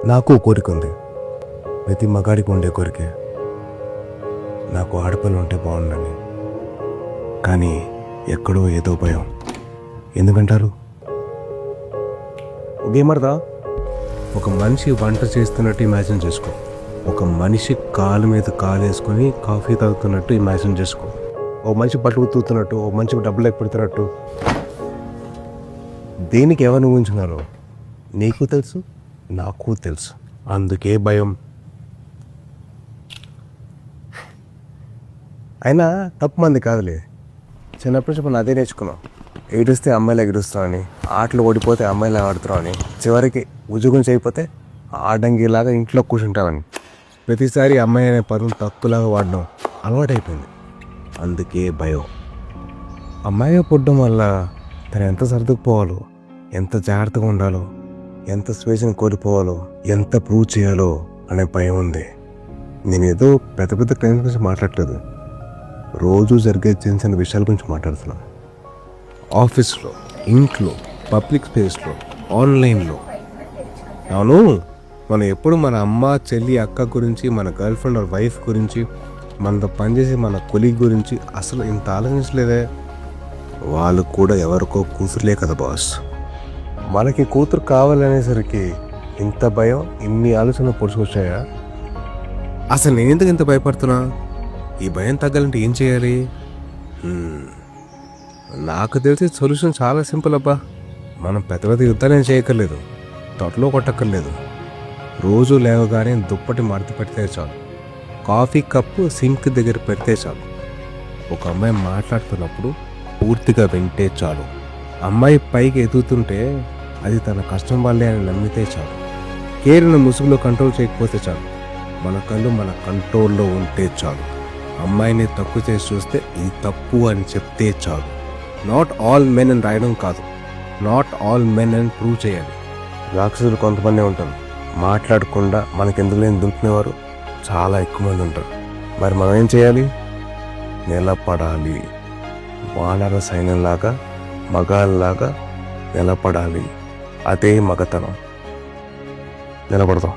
నాకు కోరిక ఉంది. ప్రతి మగాడికి ఉండే కోరికే నాకు ఆడపిల్ల ఉంటే బాగుండని. కానీ ఎక్కడో ఏదో భయం. ఎందుకంటారు? గేమర్దా, ఒక మనిషి వంట చేస్తున్నట్టు ఇమాజిన్ చేసుకో. ఒక మనిషి కాలు మీద కాలు వేసుకొని కాఫీ తాగుతున్నట్టు ఇమాజిన్ చేసుకో. ఓ మనిషి బట్టలు ఉతుకుతున్నట్టు, ఓ మనిషికి డబ్బులు పెడుతున్నట్టు. దేనికి ఎవరిని ఊహించున్నారో నీకు తెలుసు, నాకు తెలుసు. అందుకే భయం. అయినా తప్పు మంది కాదులే. చిన్నప్పటి నుంచి మనం అదే నేర్చుకున్నాం. ఏడుస్తే అమ్మాయిలు ఎగురుస్తామని, ఆటలు ఓడిపోతే అమ్మాయిలు ఆడుతున్నామని, చివరికి ఉద్యోగం చేయకపోతే ఆడంగిలాగా ఇంట్లో కూర్చుంటామని. ప్రతిసారి అమ్మాయి అనే పదం తక్కువలాగా వాడడం అలవాటైపోయింది. అందుకే భయం. అమ్మాయిగా పుట్టడం వల్ల తను ఎంత సర్దుకుపోవాలో, ఎంత జాగ్రత్తగా ఉండాలో, ఎంత స్వేచ్ఛను కోల్పోవాలో, ఎంత ప్రూవ్ చేయాలో అనే భయం ఉంది. నేను ఏదో పెద్ద పెద్ద క్లైమ్స్ గురించి మాట్లాడలేదు. రోజు జరిగే చిన్న చిన్న విషయాల గురించి మాట్లాడుతున్నాను. ఆఫీస్లో, ఇంట్లో, పబ్లిక్ స్పేస్లో, ఆన్లైన్లో. అవును, మనం ఎప్పుడు మన అమ్మ, చెల్లి, అక్క గురించి, మన గర్ల్ ఫ్రెండ్ ఆర్ వైఫ్ గురించి, మనతో పనిచేసి మన కొలీగ్ గురించి అసలు ఇంత ఆలోచించలేదే. వాళ్ళు కూడా ఎవరికో కూతురులే కదా బాస్. మనకి కూతురు కావాలనేసరికి ఇంత భయం, ఇన్ని ఆలోచనలు పొడుచుకొచ్చాయా? అసలు నేను ఎందుకు ఇంత భయపడుతున్నా? ఈ భయం తగ్గాలంటే ఏం చేయాలి? నాకు తెలిసి సొల్యూషన్ చాలా సింపుల్ అబ్బా. మనం పెద్ద పెద్ద యుద్ధాలు చేయక్కర్లేదు, తొట్టలో కొట్టక్కర్లేదు. రోజు లేవగానే దుప్పటి మడత పెడితే చాలు, కాఫీ కప్పు సింక్ దగ్గర పెడితే చాలు, ఒక అమ్మాయి మాట్లాడుతున్నప్పుడు పూర్తిగా వింటే చాలు, అమ్మాయి పైకి ఎదుగుతుంటే అది తన కష్టం వల్లే అని నమ్మితే చాలు, కేరిన ముసుగులో కంట్రోల్ చేయకపోతే చాలు, మన కళ్ళు మన కంట్రోల్లో ఉంటే చాలు, అమ్మాయిని తక్కువ చేసి చూస్తే ఇది తప్పు అని చెప్తే చాలు. నాట్ ఆల్ మెన్ అని రాయడం కాదు, నాట్ ఆల్ మెన్ అని ప్రూవ్ చేయాలి. రాక్షసులు కొంతమంది ఉంటారు, మాట్లాడకుండా మనకెందుకు లేని దుంకునేవారు చాలా ఎక్కువ మంది ఉంటారు. మరి మనం ఏం చేయాలి? నిలబడాలి. వానర సైన్యంలాగా, మగాళ్ళలాగా నిలబడాలి. అదే మగతనం. నిలబడదాం.